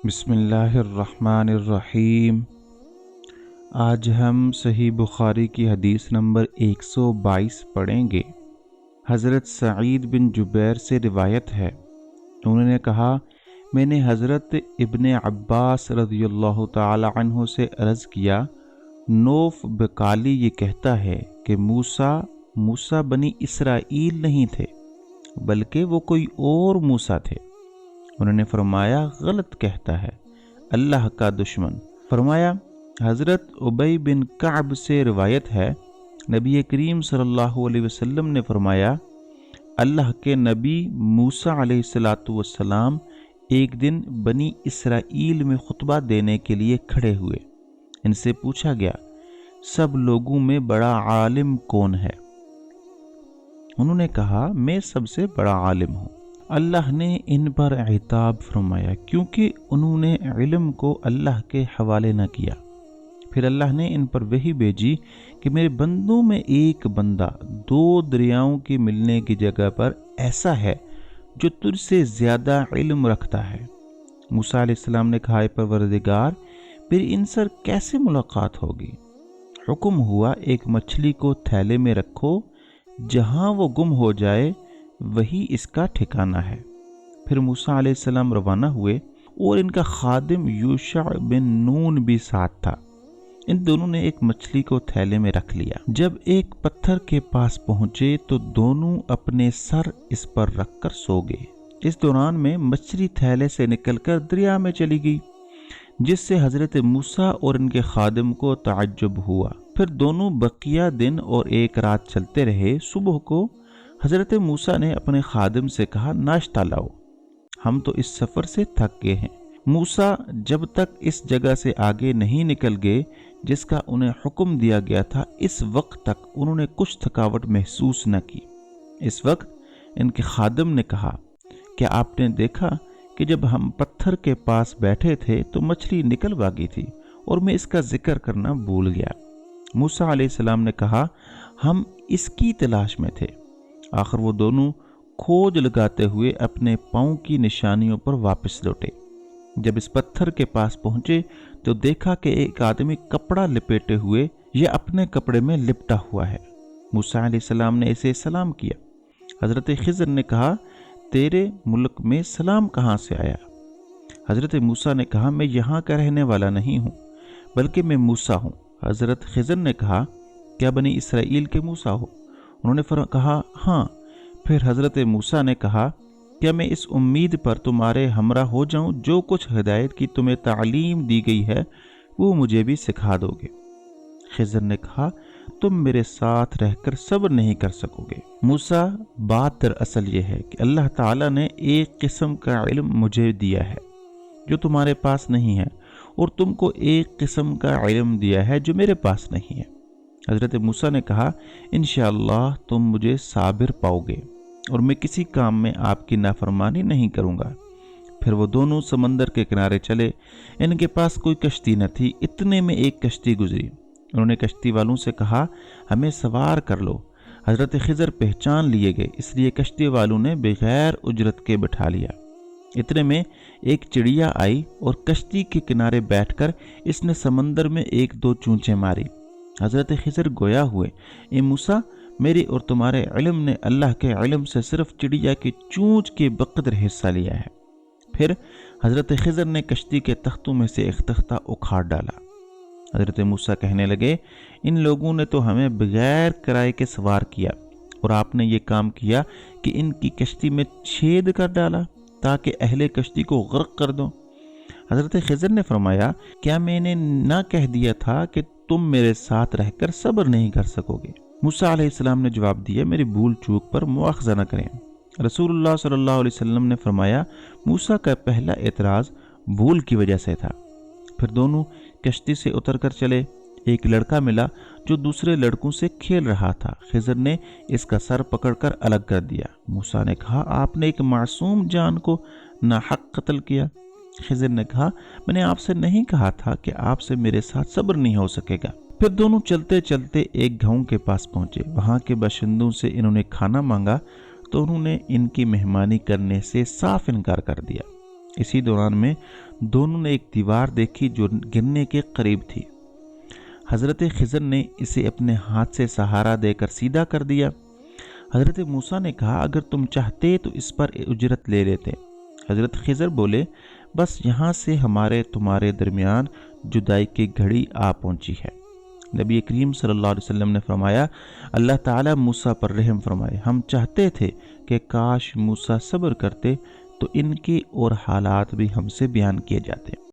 بسم اللہ الرحمن الرحیم۔ آج ہم صحیح بخاری کی حدیث نمبر 122 پڑھیں گے۔ حضرت سعید بن جبیر سے روایت ہے، انہوں نے کہا، میں نے حضرت ابن عباس رضی اللہ تعالی عنہ سے عرض کیا، نوف بقالی یہ کہتا ہے کہ موسیٰ بنی اسرائیل نہیں تھے بلکہ وہ کوئی اور موسیٰ تھے۔ انہوں نے فرمایا، غلط کہتا ہے، اللہ کا دشمن۔ فرمایا، حضرت ابی بن کعب سے روایت ہے، نبی کریم صلی اللہ علیہ وسلم نے فرمایا، اللہ کے نبی موسیٰ علیہ السلام ایک دن بنی اسرائیل میں خطبہ دینے کے لیے کھڑے ہوئے۔ ان سے پوچھا گیا، سب لوگوں میں بڑا عالم کون ہے؟ انہوں نے کہا، میں سب سے بڑا عالم ہوں۔ اللہ نے ان پر عتاب فرمایا کیونکہ انہوں نے علم کو اللہ کے حوالے نہ کیا۔ پھر اللہ نے ان پر وحی بھیجی کہ میرے بندوں میں ایک بندہ دو دریاؤں کے ملنے کی جگہ پر ایسا ہے جو تجھ سے زیادہ علم رکھتا ہے۔ موسیٰ علیہ السلام نے کہا، اے پروردگار، پھر ان سے کیسے ملاقات ہوگی؟ حکم ہوا، ایک مچھلی کو تھیلے میں رکھو، جہاں وہ گم ہو جائے وہی اس کا ٹھکانہ ہے۔ پھر موسیٰ علیہ السلام روانہ ہوئے اور ان کا خادم یوشع بن نون بھی ساتھ تھا۔ ان دونوں نے ایک مچھلی کو تھیلے میں رکھ لیا۔ جب ایک پتھر کے پاس پہنچے تو دونوں اپنے سر اس پر رکھ کر سو گئے۔ اس دوران میں مچھلی تھیلے سے نکل کر دریا میں چلی گئی، جس سے حضرت موسیٰ اور ان کے خادم کو تعجب ہوا۔ پھر دونوں بقیہ دن اور ایک رات چلتے رہے۔ صبح کو حضرت موسیٰ نے اپنے خادم سے کہا، ناشتہ لاؤ، ہم تو اس سفر سے تھک گئے ہیں۔ موسیٰ جب تک اس جگہ سے آگے نہیں نکل گئے جس کا انہیں حکم دیا گیا تھا، اس وقت تک انہوں نے کچھ تھکاوٹ محسوس نہ کی۔ اس وقت ان کے خادم نے کہا، کیا آپ نے دیکھا کہ جب ہم پتھر کے پاس بیٹھے تھے تو مچھلی نکل بھاگی تھی اور میں اس کا ذکر کرنا بھول گیا؟ موسیٰ علیہ السلام نے کہا، ہم اس کی تلاش میں تھے۔ آخر وہ دونوں کھوج لگاتے ہوئے اپنے پاؤں کی نشانیوں پر واپس لوٹے۔ جب اس پتھر کے پاس پہنچے تو دیکھا کہ ایک آدمی کپڑا لپیٹے ہوئے یا اپنے کپڑے میں لپٹا ہوا ہے۔ موسیٰ علیہ السلام نے اسے سلام کیا۔ حضرت خضر نے کہا، تیرے ملک میں سلام کہاں سے آیا؟ حضرت موسیٰ نے کہا، میں یہاں کا رہنے والا نہیں ہوں بلکہ میں موسیٰ ہوں۔ حضرت خضر نے کہا، کیا بنی اسرائیل کے موسیٰ ہو؟ انہوں نے کہا، ہاں۔ پھر حضرت موسیٰ نے کہا، کیا میں اس امید پر تمہارے ہمراہ ہو جاؤں جو کچھ ہدایت کی تمہیں تعلیم دی گئی ہے وہ مجھے بھی سکھا دو گے؟ خضر نے کہا، تم میرے ساتھ رہ کر صبر نہیں کر سکو گے۔ موسیٰ، بات دراصل یہ ہے کہ اللہ تعالیٰ نے ایک قسم کا علم مجھے دیا ہے جو تمہارے پاس نہیں ہے، اور تم کو ایک قسم کا علم دیا ہے جو میرے پاس نہیں ہے۔ حضرت موسیٰ نے کہا، انشاءاللہ تم مجھے صابر پاؤ گے اور میں کسی کام میں آپ کی نافرمانی نہیں کروں گا۔ پھر وہ دونوں سمندر کے کنارے چلے۔ ان کے پاس کوئی کشتی نہ تھی، اتنے میں ایک کشتی گزری۔ انہوں نے کشتی والوں سے کہا، ہمیں سوار کر لو۔ حضرت خضر پہچان لیے گئے، اس لیے کشتی والوں نے بغیر اجرت کے بٹھا لیا۔ اتنے میں ایک چڑیا آئی اور کشتی کے کنارے بیٹھ کر اس نے سمندر میں ایک دو چونچیں ماری۔ حضرت خضر گویا ہوئے، اے موسیٰ، میرے اور تمہارے علم نے اللہ کے علم سے صرف چڑیا کی چونچ کے بقدر حصہ لیا ہے۔ پھر حضرت خضر نے کشتی کے تختوں میں سے ایک تختہ اکھاڑ ڈالا۔ حضرت موسیٰ کہنے لگے، ان لوگوں نے تو ہمیں بغیر کرائے کے سوار کیا، اور آپ نے یہ کام کیا کہ ان کی کشتی میں چھید کر ڈالا تاکہ اہل کشتی کو غرق کر دو۔ حضرت خضر نے فرمایا، کیا میں نے نہ کہہ دیا تھا کہ تم میرے ساتھ رہ کر صبر نہیں کر سکو گے؟ موسیٰ علیہ السلام نے جواب دیا، میری بھول چوک پر مواخذہ نہ کریں۔ رسول اللہ صلی اللہ علیہ وسلم نے فرمایا، موسیٰ کا پہلا اعتراض بھول کی وجہ سے تھا۔ پھر دونوں کشتی سے اتر کر چلے۔ ایک لڑکا ملا جو دوسرے لڑکوں سے کھیل رہا تھا۔ خضر نے اس کا سر پکڑ کر الگ کر دیا۔ موسیٰ نے کہا، آپ نے ایک معصوم جان کو ناحق قتل کیا۔ خضر نے کہا، میں نے آپ سے نہیں کہا تھا کہ آپ سے میرے ساتھ صبر نہیں ہو سکے گا؟ پھر دونوں چلتے چلتے ایک گاؤں کے پاس پہنچے۔ وہاں کے باشندوں سے انہوں نے کھانا مانگا تو انہوں نے ان کی مہمانی کرنے سے صاف انکار کر دیا۔ اسی دوران میں دونوں نے ایک دیوار دیکھی جو گرنے کے قریب تھی۔ حضرت خضر نے اسے اپنے ہاتھ سے سہارا دے کر سیدھا کر دیا۔ حضرت موسیٰ نے کہا اگر تم چاہتے تو اس پر اجرت لے لیتے۔ حضرت خضر بولے بس یہاں سے ہمارے تمہارے درمیان جدائی کی گھڑی آ پہنچی ہے۔ نبی کریم صلی اللہ علیہ وسلم نے فرمایا اللہ تعالیٰ موسیٰ پر رحم فرمائے، ہم چاہتے تھے کہ کاش موسیٰ صبر کرتے تو ان کے اور حالات بھی ہم سے بیان کیے جاتے۔